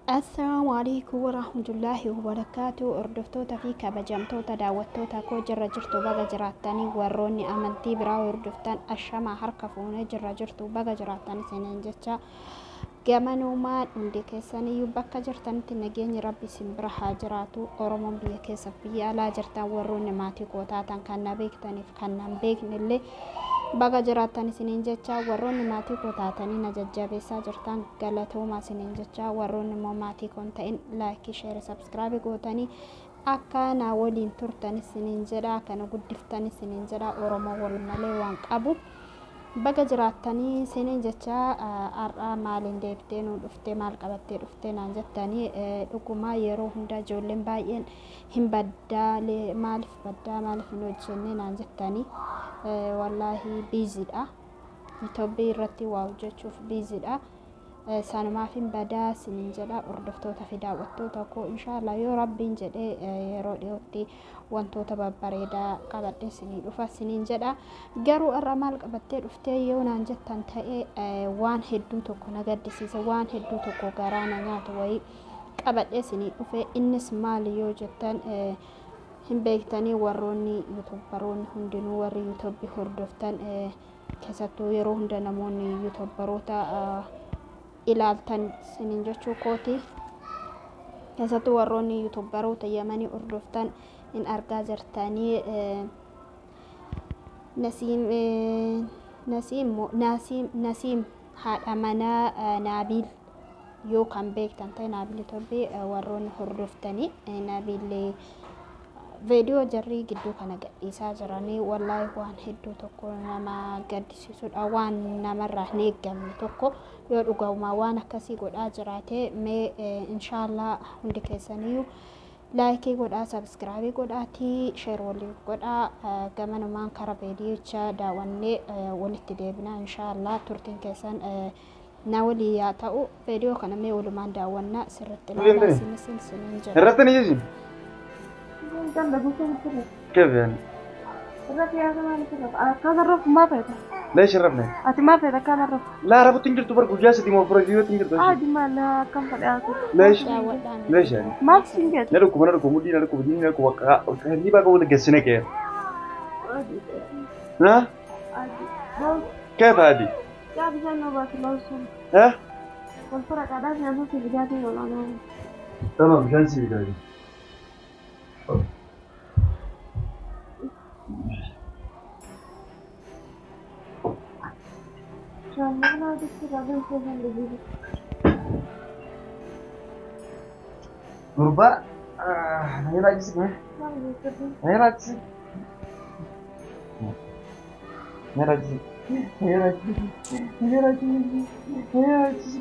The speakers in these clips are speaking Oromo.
السلام عليكم ورحمة الله وبركاته. أردفتوتا في كبجمتوتا داوتوتا كو جرى جرتو بقى جراتاني وروني أمنتي برا وردفتان الشمع حركفوني جرى جرتو بقى جراتاني سنين جتشا جمانو ما عندي كيساني يبقى جرتاني تنجيني ربي سنبرا حاجراتو أورمون بيا كيسا بيا لا جرتان وروني ماتي كوتاتان كان نبيكتاني فكان نبيكني اللي baga jiraatan isiniin jecha warroonni maatii koo taatanii na jajjabeessaa jirtan galatoomaa isiniin jecha warroonni immoo maatii koon ta'in laayikii sheer sabskiraayib gootanii akka na waliin turtan isiniin jedha kana guddiftan isiniin jedha oromoo wal malee waan qabu baga jiraatanii isiniin jecha har'a maaliin deebitee nu dhuftee maal qabattee dhuftee naan jettanii dhugumaa yeroo hunda ijoolleen baay'een hin baddaalee maaliif baddaa maaliif hin hojjenne naan jettanii wallahi biizidha Itoophiyaa irratti waa hojjechuuf biizidha sanumaaf hin badaa isiniin jedha hordoftoota fi daawwattoota koo inshallah yoo rabbiin jedhee yeroo dhiyootti wantoota babbareedaa qabadhee isinii dhufa isiniin jedha garuu irra maal qabattee dhuftee yoo naan jettan ta'ee waan hedduu tokko na gaddisiisa waan hedduu tokko garaa na nyaata wayii qabadhee isinii dhufe innis maali yoo jettan hin beektanii warroonni yuutuubaroonni hundinuu warri yuutuubii hordoftan keessattuu yeroo hunda namoonni yuutuubaroota ilaaltan isiniin jechuu kooti keessattuu warroonni yuutuubaroota yamanii hordoftan in argaa jirtanii Nasiim haadha manaa Naabil yoo kan beektan ta'e Naabil Itoophiyaa warroonni hordoftanii Naabil video jarri gidduu kana gadhiisaa jiranii wallahi waan hedduu tokko nama gaddisiisudha waan namarraa hin eeggamne tokko yoo dhugauma waan akkasii godhaa jiraate mee inshallah hundi keessaniyyuu laayikii godhaa sabskiraayib godhaatii sheer waliin godhaa gamanumaan kara viidiyoocha daawwannee walitti deebinaa inshallah turtiin keessan na walii yaa ta'u viidiyoo kana mee walumaan daawwannaa sirriitti ilaalaa isiniin jedha. كيف يعني؟ الرف يا زمان كان الرف ما فايته. ليش الرفنا؟ أنت ما فايته كان الرف. لا رفض تنقل تبرق وجالسة دي موفرة جيوة تنقل. عادي ما لا كم فرق. ليش؟ ليش يعني؟ ما تنقل. نركو مدينة نركو بدين نركو وكهني بقى ولا جسنا كيف؟ ها؟ كيف هذه؟ يا بجانا بس لوسون. ها؟ والفرق عادات يا في بداية ولا أنا. تمام جالسة بداية. أنا دكتور أبي سيفن لجيبه. نوربا هي راجس كم؟ هي راجس. هي راجس. هي راجس. هي راجس. هي راجس.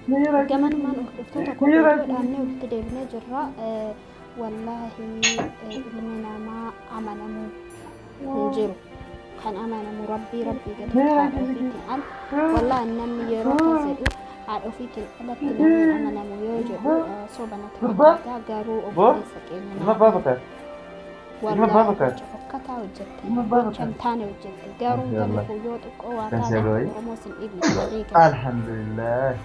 هي راجس. كمان ما نقطة كل أنا وابتدي بنجرا والله إلمنا ما عملنا نجرو كان أمانة مربي ربي قد تعال والله إنما يروح زيرو على فيك الألف إنما أمانة ميوجه صوبنا تبقى قارو أبغى سكين ما بابك والله فكتا وجدت شنتاني وجدت قارو قال خويوت قوة رموسن إبلي الحمد لله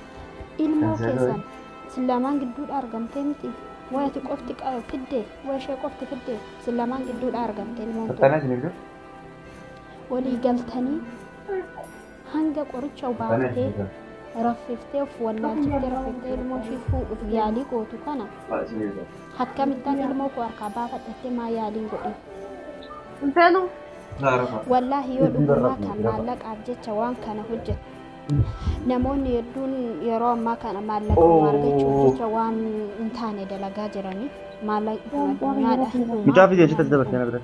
إلمو كيسان سلامان قدود أرقمتي وياتي قفتك في الدي ويشي قفتي في الدي سلامان قدود أرقمتي الموضوع ولي قلتني هنجا قرتشو بعدين رففتي ولا جبت رففتي الموشي فوق في يالي قوتو كان حكم التاني الموكو أركبها فتحتي ما يالي قوتي انتانو والله يودو ما كان مالك عبجت شوان كان هجت نموني يدون يرون ما كان مالك مارجت شوان انتاني دلقا جراني مالك الدنيا ده مجافي دي شتى دبرت أنا بدك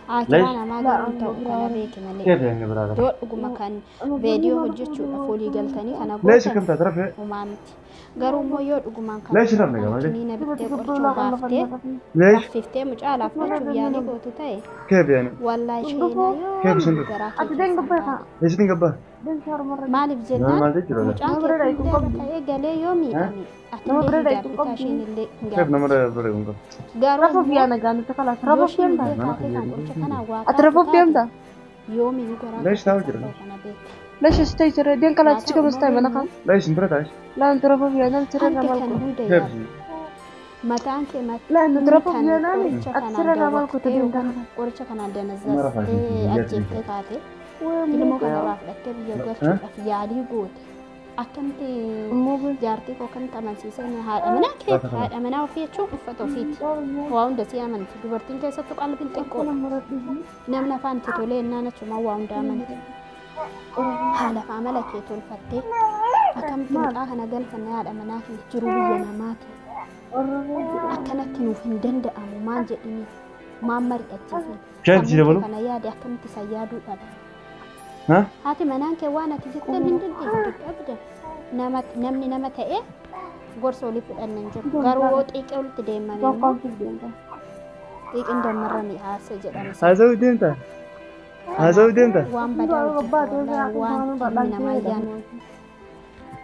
أنا ما قررت أنا بيك مالك كيف يعني برادر؟ دور أقوم كان فيديو هجتشو أفولي قلتني أنا ليش كم تعرف؟ ومامتي قالوا مو يود أقوم كان ليش رمنا يا مالك؟ نينا بدي قرشو بافتي ليش؟ بافتي مش على فتشو يالي قوتو تاي كيف يعني؟ والله شينا كيف شنو؟ أتدين قبها. ليش تنقبه؟ ما لي بجنان ما ليش ولا؟ مش عارف قال لي يومي أمي أتدين قبتاشين اللي كيف نمر بريهم قالوا رفو فينا قالوا تخلص رفو في يمدا. أترفو أترفو في يمدا. يومي يقرأ ليش تاوي كده؟ ليش استيتر دين كلا تشكي مستعمل أنا خان لا اسم برتاش لا نترفع فيها أنا نترفع Hanke kan مالكم huda كيف yaadu. Mataan kee لا نترفع kan فيها نامي qoricha أكثر kanaan أنا مالكم daawwattee تدين yookaan كلا qoricha kanaan Mara danazaastee faashinii ajjeeftee kaate ilmoo kana irraa fudhattee biyya galchuudhaaf yaalii goote. Akkamti jaartii koo kan amansiisan haadha manaa kee haadha manaa ofii jechuun uffata ofiiti. Waa hunda si amanti. Dubartiin keessattuu qalbiin xiqqoodha. Namni afaan itti tolee innaan achumaan waa hunda amanti. Haala fi amala kee tolfattee akkamti maqaa kana galfanne haadha manaa kee jiru biyya namaati. Akkanatti nuuf hin danda'amu maan jedhini maan mari'achiisne. Jaanti dabalu. Kana yaade akkamitti san yaaduu dhabe. ها Haati manaan kee waan ati jettan hin dandeenye abdan. Namni nama ta'e gorsa olii fudhanne hin jiru. Garuu yoo xiiqee walitti deemame immoo xiiqiin dammarranii haasa jedhama. هذا وديمتا هذا وديمتا Waan badaa hojjetu waan ilmi namaa yaanu.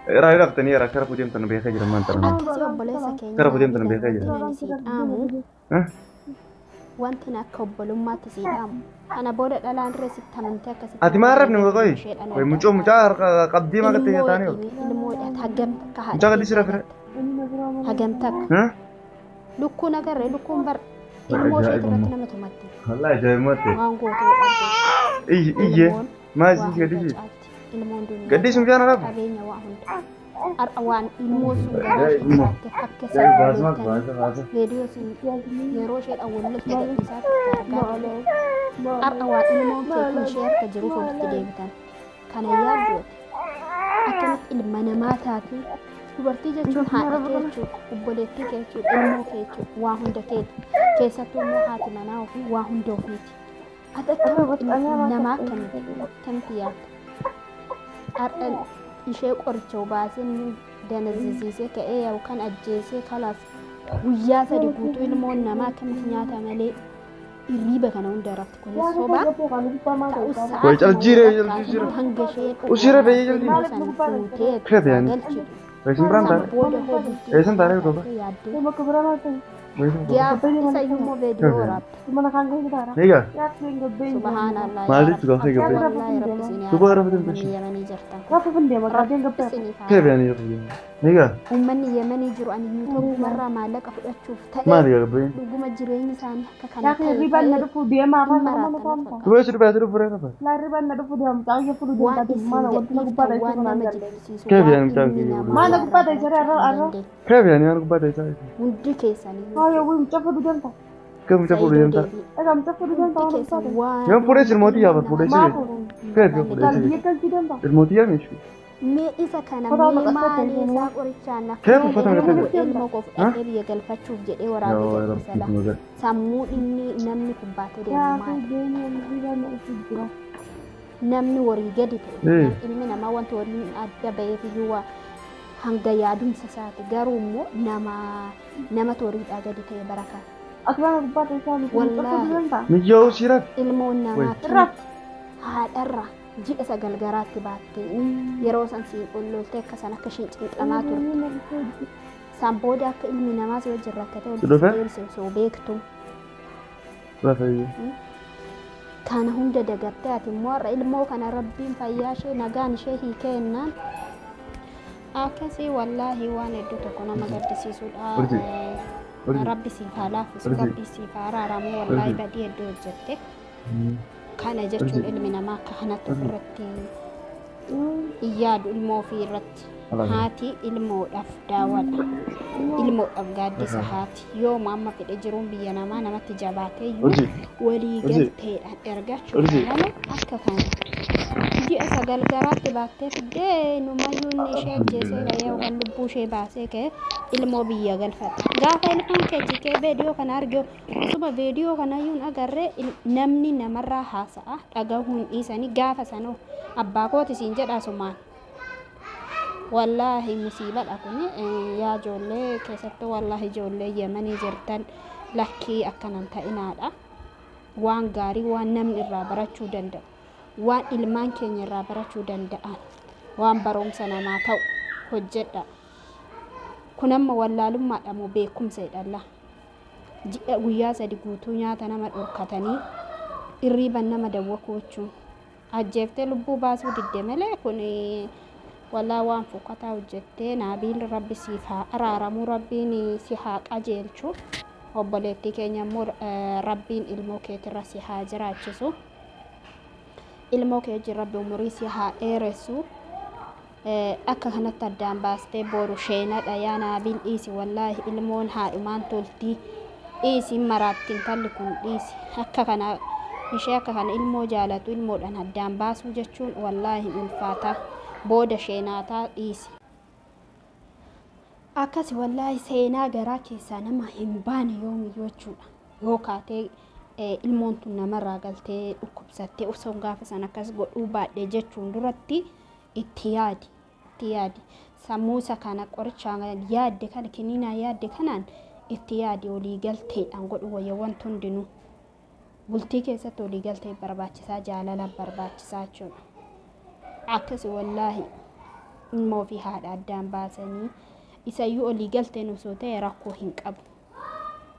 راي رقتني را كرفو ديمتا نبي خجر ما انت Akkasii obboleessa keenya Gara budeemtu na beekaa jira. dinani sii dhaamu ها wanti na akka obbolummaatti sii dhaamu. Kana booda dhalaan irra sitti amantee akkasitti. ati ma arabni ngoy way mucho qabdi ma gatte taani ilmoodha hagamta akka haadha. mucha gaddi sira fira Hagamta akka. ها Lukkuun agarree lukkuun bar ilmoo ishee irratti nama tumatti. والله جايمتي Waan gootu dhabde. اي ما زي قديش Ilmoon dunyyaa. قديش مجان رب Qabeenya waa hunda. Har'a waan ilmoo sun garaa ishee irratti akka salphaatti reediyoo sun yeroo isheedhaan walitti gadhiisaatti argaa har'a waan ilmoon kee kun ishee harka jiruuf walitti deebitan. Kana yaaddooti. Akkamitti ilma namaa taate dubartii jechuun haadha kee jechuudha, obboleettii kee jechuudha, ilmoo kee jechuudha, waa hunda keeti. Keessattuu immoo haati manaa ofii waa hunda ofiiti. Ati akkamitti namaa akkamitti yaadda? Har'a ishee qoricha baasee danazisiisee ka'ee yookaan ajjeesee kalaas guyyaa sadi guutuu ilmoon namaa akkamitti nyaata malee irriiba kana hunda rafti kunis sobaa ta'us Way jaljiire hanga ishee Ushiira ba'ee jaljiire. san fuutee Fedhe yaani. galchitu. way simbraan San taane booda hoo bultee Eessan taanee goba? yaaddee ما كبرنا way gaafa isa immoo viidiyoo waraabde. mana kan gani dara niga ya tin gabbe Subhanallah. Maalitti gaafa gabbe? Wallahi rabbi isin Duba gara fitin Uummanni tashi. Yemenii jirtan. rafa finde ma gadin gabbe Isiniif haa كيف يعني niga Uummanni Yemenii jiru ani yuutuubii irraa maallaqa fudhachuuf ta'e maali gabbe dhuguma jireenyi isaanii akka kana ya ke riban na dufu dia ma ma ma ma ma duba shi duba duba fure rafa la riban na dufu dia ma ta ya fulu dia waan ta mana isin wanti na gubba da waan shi nama mana jibbisiisu Kee waan biyaan ilmi mitaa'u namaa Maala irraa gubbaa ta'e saree arra- barachuu arra. danda'e. كيف يعني انا قبعد ايسا Hundi keessanii ha ya wi mchafu du janta كيف متفور Saayidoo يمتا deebii. ega mchafu du janta Hundi wana keessan mchafu waan يوم فوريس الموتي يا فوريس كيف يوم kan فوريس dia kan janta الموتي يا مش Mee isa kana Kotaa mee maqasatti maali ilmoo. isaa qorichaan Kee akka uffata maqasatti? ilmoo koo fudhatee biyya galfachuuf jedhee waraabee gadhiisala. Sammuu inni namni kun baatee deemu ya ke maali? deni riban na dufu jira Namni warii gadi ta'e ilmi namaa wanta waliin adda ba'eef iyyuu waa hanga yaadumsa isaati garuu immoo nama toriidhaa gadi ta'e barakaa akbana gubbaa ta'e isaa mchafu Wallahi. du janta نجاو سيرك ilmoon namaatti irra haadharra ji'a sagal garaatti baattee yeroo san siin qullooltee akka san akka isheen cinqamaa turte san booda akka ilmi namaa si wajjin rakkatee Dhufe? ol deemsisuu beektu رافعي kana hunda dagartee ati immoo har'a ilmoo kana rabbiin fayyaa ishee nagaan ishee hiikee jennaan akkasii wallaahi waan hedduu tokko nama gaddisiisudha. Urjii. Urjii. Rabbi siif haa laaffisu Urjii. rabbi siif haa araaramu wallaahi Urjii. badii hedduu hojjette kana jechuun ilmi namaa akka kanatti ofirratti hin yaadu ilmoo ofii irratti haati ilmoodhaaf daawwadha ilmoodhaaf gaaddisa haati yoo amma fedhe jiruun biyya namaa namatti jabaatee iyyuu Urjii. walii galteedhaan ergachuudha Urjii. malee akka kana ji'a sagal garaatti baattee fiddee numayyuu inni ishee ajjeesee gahee yookaan lubbuu ishee baasee ka'e ilmoo biyya galfata gaafa ilmaan kee jikee viidiyoo kana argee osuma viidiyoo kanayyuun agarree namni namarraa haasa'a dhagahuun dhiisanii gaafa sanoo abbaa kooti siin jedhaa sumaan wallaahi musiibadha kun yaa ijoollee keessattuu wallaahi ijoollee Yemenii jirtan lakkii akkanan ta'inaadha waan gaarii waan namni irraa barachuu danda'u waan ilmaan keenya irraa barachuu danda'an waan barumsa namaa ta'u hojjedha kun amma wallaalummaadha moo beekumsaadha guyyaa sadi guutuu nyaata nama dhorkatanii irriiban nama dawwakuu jechuun ajjeeftee lubbuu baasuu didde malee kun walaa waan fokkataa hojjettee Naabiil rabbi siif haa araaramu, rabbiin si haa qajeelchu. Obboleettii keenya immoo rabbiin ilmoo keetirra si haa jiraachisu. Ilmoo kee rabbi umurii si haa dheeressu. Akka kanatti addaan baastee boru sheenadha yaa Naabiil dhiisi wallaahi ilmoon haadhumaan toltii. Dhiisi maraattiin talli kun dhiisi. Akka kana ishee akka kana ilmoo jaalatu ilmoodhaan addaan baasuu jechuun wallaahi ulfaata. Booda sheenaataa dhiisi. Akkasi wallaahi seenaa garaa keessaa nama hin baane yoomiyyuu jechuudha. Yoo kaatee ilmoon tun namarraa galtee dhukkubsattee osoo gaafa san akkas godhuu baadhee jechuun duratti itti yaadi. Sammuu isa kana qorichaan yaadde kana kiniinaa yaadde kanaan itti yaadi olii galteedhaan godhu wayya wanti hundinuu. Bultii keessatti olii galtee barbaachisaa, jaalala barbaachisaa jechuudha. Akkasi wallaahi ilmoo fi haadha addaan baasanii isayyuu olii galteen osoo ta'e rakkoo hin qabu.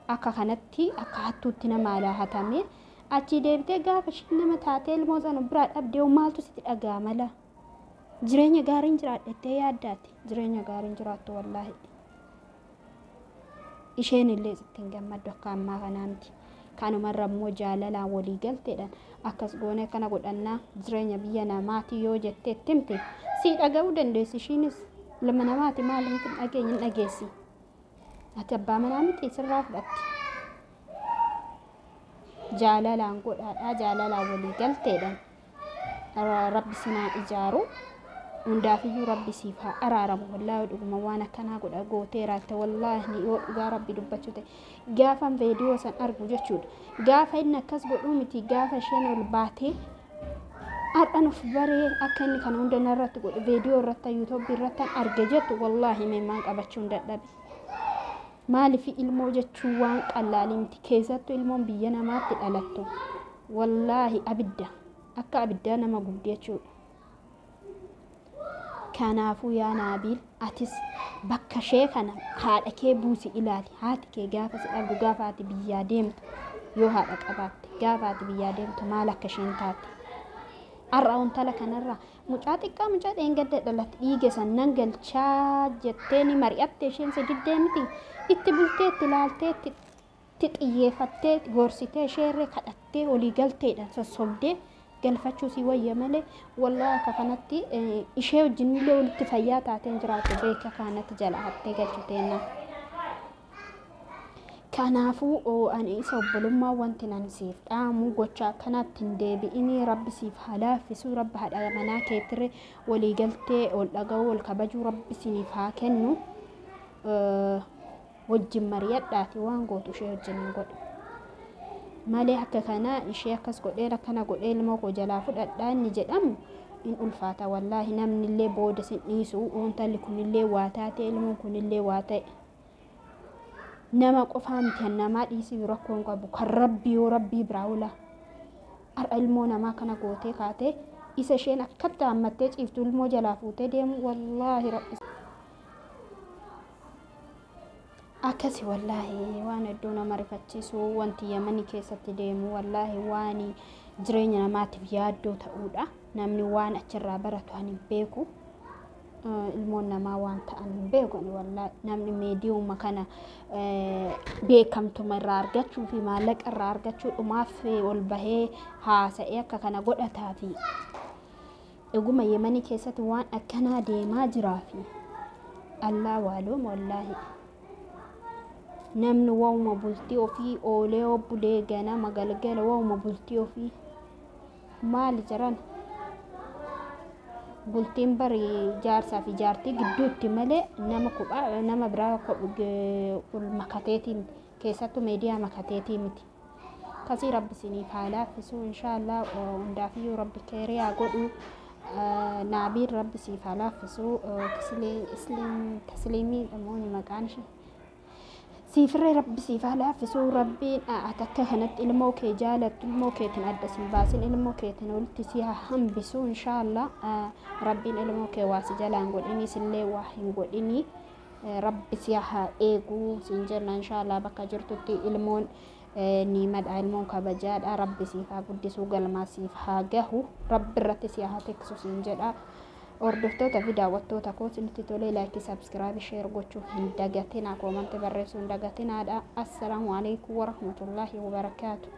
Akka kanatti akka hattuutti nama alaa hatame achi deebitee gaafa isheen nama taatee ilmoo sana biraa dhabdee maaltu sitti dhagaa mala. Jireenya gaariin jiraadhattee yaaddaati. Jireenya gaariin jiraattu wallaahi. Isheen illee sitti hin gammaddu akka ammaa kanaa miti. Kanumarra immoo jaalalaan walii galteedhaan akkas goone kana godhannaa jireenya biyya namaati yoo jettee timte si dhaga'uu dandeessi. Ishiinis lama namaati maal hin dhageenye dhageessi. Ati abbaa manaa miti sirraa fudhatti. Jaalalaan godhaadhaa, jaalalaan walii galteedhaan rabbi sinaa ijaaru. Hundaafiyyuu rabbi siif haa araaramu. Wallaahi dhuguma waan akkanaa godha gooteeraatti wallaahi yoo dhugaa rabbi dubbachuu ta'e gaafan viidiyoo san argu jechuudha. Gaafa inni akkas godhuu miti gaafa isheen ol baatee har'an of baree akka inni kana hunda narratti godhe viidiyoo irratti yuutuubii irratti arge jettu wallaahi meemaan qabachuun dadhabe. Maaliif ilmoo jechuun waan qallaalii miti keessattuu ilmoon biyya namaatti dhalattu wallaahi abidda akka abiddaa nama gubdee jechuudha. Kanaafuu yaa Naabiil atis bakka ishee kana haadha kee buusi ilaali. Haati kee gaafa si dhabdu gaafa ati biyyaa deemtu yoo haadha qabaatte gaafa ati biyyaa deemtu maal akka isheen taate. Har'a ontala kanarraa mucaa xiqqaa mucaa dheengadda dhalatti dhiige sannan galchaa jettee ni mari'atte isheen si diddee miti. Itti bultee itti ilaaltee itti xiyyeeffattee gorsitee isheerree kadhattee olii galteedhaan sossobdee galfachuu si wayya malee wallaahi akka kanatti ishee wajjin illee walitti fayyaa taateen jiraatu beeka kanatti jala hattee galchiteenna. Kanaafuu ani isa obbolummaa wanti nan siif dhaamu gocha akkanatti hin deebi'inii rabbi siif haa laaffisu. Rabbi haadha manaa keetirre walii galtee ol dhaga'uu ol kabajuu rabbi siif haa kennu. Wajjin mari'adhaati waan gootu ishee wajjin hin godhu. Malee akka kana ishee akkas godhee akkana godhee ilmoo koo jalaa fudhadhaa inni jedhamu in ulfaata wallaahi. Namni illee booda sin dhiisu intalli kunillee waa taate ilmoon kunillee waa ta'e. Nama qofaa miti namaa dhiisii rakkoo hin qabu kan rabbii yoo rabbii biraa oola. Har'a ilmoo namaa kana gootee kaatee isa isheen akkatti hammattee ciiftu ilmoo jalaa fuutee deemu wallaahi rabbi. Akkasi wallaahi waan hedduu nama rifachiisu wanti Yamanii keessatti deemu wallaahi waan jireenya namaatiif yaaddoo ta'uudha. Namni waan achirraa baratu hin beeku. Ilmoon namaa waan ta'an hin beeku wallaahi. Namni meediyauma kana beekamtuma irraa argachuu fi maallaqa irraa argachuu dhumaaf ol bahee haasa'ee akka kana godhataa fi dhuguma Yamanii keessatti waan akkanaa deemaa jiraa fi Allah waaloom wallaahi. Namni waa'uma bultii ofii oolee obbulee ganama galgala waa'uma bultii ofii maal jiran bultiin bari jaarsaa fi jaartii gidduutti malee nama kophaa nama biraa ol makateetii miti keessattuu meediyaa makateetii miti. Kasii rabbi siniif haa laaffisu inshaallah hundaafiyyuu rabbi keerii haa godhu. Naabiil rabbi siif haa laaffisu. Tasliimii dhamoonni maqaan ishee. Siifirree rabbi siif haa laaffisu. Rabbiin akka kanatti ilmoo kee jaalattu ilmoo keetiin adda sin baasin ilmoo keetiin walitti si haa hambisu inshaallah. Rabbiin ilmoo kee waa si jalaan godhini sillee waa hin godhini. Rabbi si haa eegu sin jenna inshaallah bakka jirtutti ilmoon niimad ilmoon kabajaadha rabbi siif haa guddisuu galmaa siif haa gahu rabbi irratti si haa tiksu siin jedha. Hordoftoota fi daawwattoota koo isinitti tolee laayikii sabskiraayib sheer gochuu hin dagatinaa koomantii barreessuu hin dagatinaadha. Assalaamu alaikum warahmatullaahi wabarakaatu.